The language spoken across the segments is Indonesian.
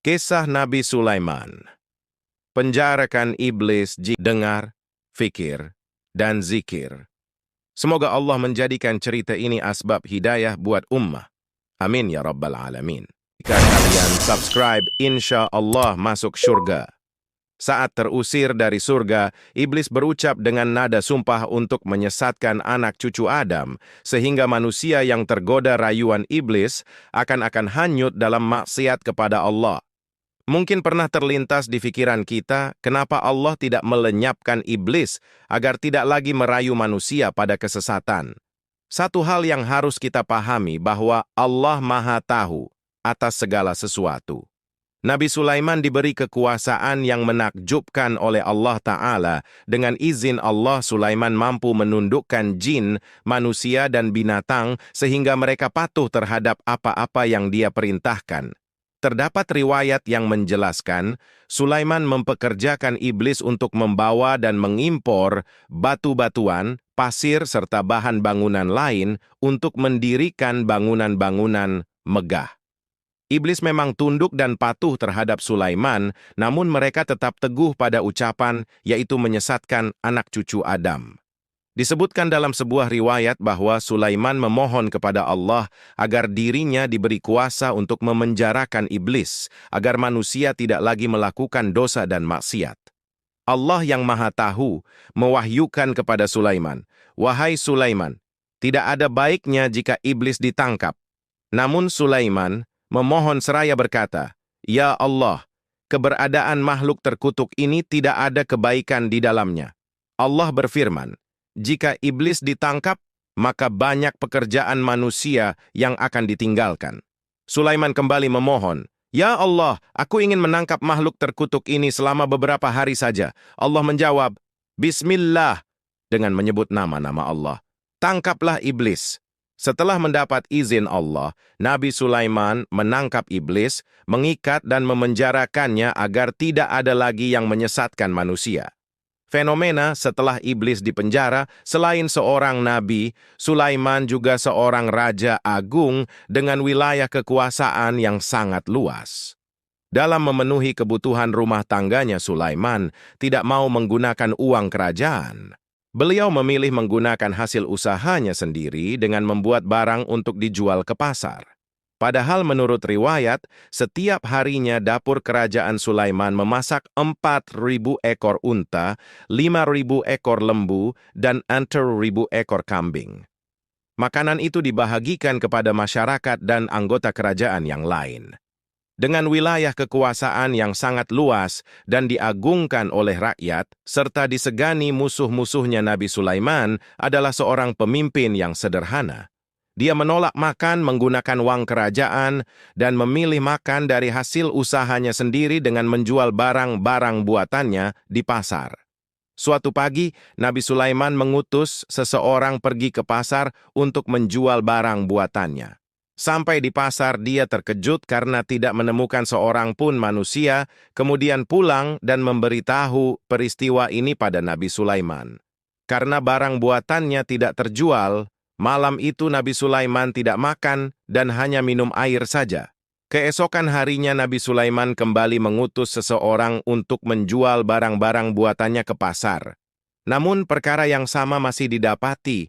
Kisah Nabi Sulaiman. Penjarakan iblis dengar, fikir, dan zikir. Semoga Allah menjadikan cerita ini asbab hidayah buat ummah. Amin ya Rabbal Alamin. Jika kalian subscribe, insya Allah masuk surga. Saat terusir dari surga, iblis berucap dengan nada sumpah untuk menyesatkan anak cucu Adam, sehingga manusia yang tergoda rayuan iblis akan hanyut dalam maksiat kepada Allah. Mungkin pernah terlintas di pikiran kita, kenapa Allah tidak melenyapkan iblis agar tidak lagi merayu manusia pada kesesatan. Satu hal yang harus kita pahami bahwa Allah Maha Tahu atas segala sesuatu. Nabi Sulaiman diberi kekuasaan yang menakjubkan oleh Allah Ta'ala. Dengan izin Allah, Sulaiman mampu menundukkan jin, manusia, dan binatang sehingga mereka patuh terhadap apa-apa yang Dia perintahkan. Terdapat riwayat yang menjelaskan, Sulaiman mempekerjakan iblis untuk membawa dan mengimpor batu-batuan, pasir, serta bahan bangunan lain untuk mendirikan bangunan-bangunan megah. Iblis memang tunduk dan patuh terhadap Sulaiman, namun mereka tetap teguh pada ucapan, yaitu menyesatkan anak cucu Adam. Disebutkan dalam sebuah riwayat bahwa Sulaiman memohon kepada Allah agar dirinya diberi kuasa untuk memenjarakan iblis, agar manusia tidak lagi melakukan dosa dan maksiat. Allah yang Maha Tahu mewahyukan kepada Sulaiman, "Wahai Sulaiman, tidak ada baiknya jika iblis ditangkap." Namun Sulaiman memohon seraya berkata, "Ya Allah, keberadaan makhluk terkutuk ini tidak ada kebaikan di dalamnya." Allah berfirman, "Jika iblis ditangkap, maka banyak pekerjaan manusia yang akan ditinggalkan." Sulaiman kembali memohon, "Ya Allah, aku ingin menangkap makhluk terkutuk ini selama beberapa hari saja." Allah menjawab, "Bismillah," dengan menyebut nama-nama Allah. "Tangkaplah iblis." Setelah mendapat izin Allah, Nabi Sulaiman menangkap iblis, mengikat dan memenjarakannya agar tidak ada lagi yang menyesatkan manusia. Fenomena setelah iblis dipenjara, selain seorang nabi, Sulaiman juga seorang raja agung dengan wilayah kekuasaan yang sangat luas. Dalam memenuhi kebutuhan rumah tangganya, Sulaiman tidak mau menggunakan uang kerajaan. Beliau memilih menggunakan hasil usahanya sendiri dengan membuat barang untuk dijual ke pasar. Padahal menurut riwayat, setiap harinya dapur kerajaan Sulaiman memasak 4.000 ekor unta, 5.000 ekor lembu, dan 4.000 ekor kambing. Makanan itu dibahagikan kepada masyarakat dan anggota kerajaan yang lain. Dengan wilayah kekuasaan yang sangat luas dan diagungkan oleh rakyat, serta disegani musuh-musuhnya, Nabi Sulaiman adalah seorang pemimpin yang sederhana. Dia menolak makan menggunakan uang kerajaan dan memilih makan dari hasil usahanya sendiri dengan menjual barang-barang buatannya di pasar. Suatu pagi, Nabi Sulaiman mengutus seseorang pergi ke pasar untuk menjual barang buatannya. Sampai di pasar, dia terkejut karena tidak menemukan seorang pun manusia, kemudian pulang dan memberitahu peristiwa ini pada Nabi Sulaiman. Karena barang buatannya tidak terjual, malam itu Nabi Sulaiman tidak makan dan hanya minum air saja. Keesokan harinya Nabi Sulaiman kembali mengutus seseorang untuk menjual barang-barang buatannya ke pasar. Namun perkara yang sama masih didapati.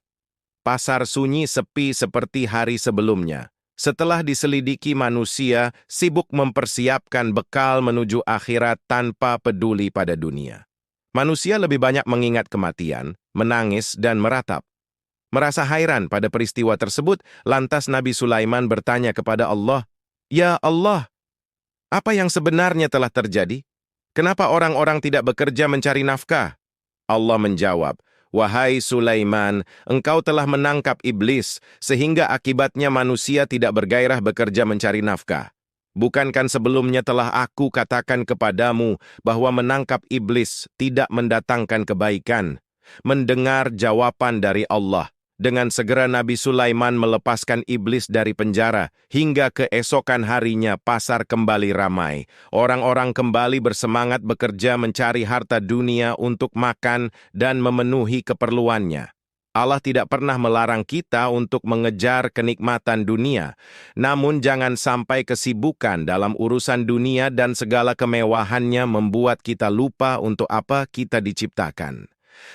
Pasar sunyi sepi seperti hari sebelumnya. Setelah diselidiki, manusia sibuk mempersiapkan bekal menuju akhirat tanpa peduli pada dunia. Manusia lebih banyak mengingat kematian, menangis, dan meratap. Merasa hairan pada peristiwa tersebut, lantas Nabi Sulaiman bertanya kepada Allah, "Ya Allah, apa yang sebenarnya telah terjadi? Kenapa orang-orang tidak bekerja mencari nafkah?" Allah menjawab, "Wahai Sulaiman, engkau telah menangkap iblis, sehingga akibatnya manusia tidak bergairah bekerja mencari nafkah. Bukankah sebelumnya telah aku katakan kepadamu bahwa menangkap iblis tidak mendatangkan kebaikan?" Mendengar jawaban dari Allah, dengan segera Nabi Sulaiman melepaskan iblis dari penjara, hingga keesokan harinya pasar kembali ramai. Orang-orang kembali bersemangat bekerja mencari harta dunia untuk makan dan memenuhi keperluannya. Allah tidak pernah melarang kita untuk mengejar kenikmatan dunia, namun jangan sampai kesibukan dalam urusan dunia dan segala kemewahannya membuat kita lupa untuk apa kita diciptakan.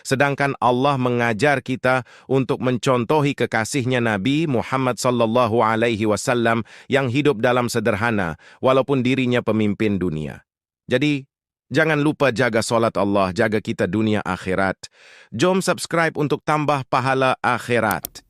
Sedangkan Allah mengajar kita untuk mencontohi kekasihnya Nabi Muhammad sallallahu alaihi wasallam yang hidup dalam sederhana, walaupun dirinya pemimpin dunia. Jadi, jangan lupa jaga solat Allah, jaga kita dunia akhirat. Jom subscribe untuk tambah pahala akhirat.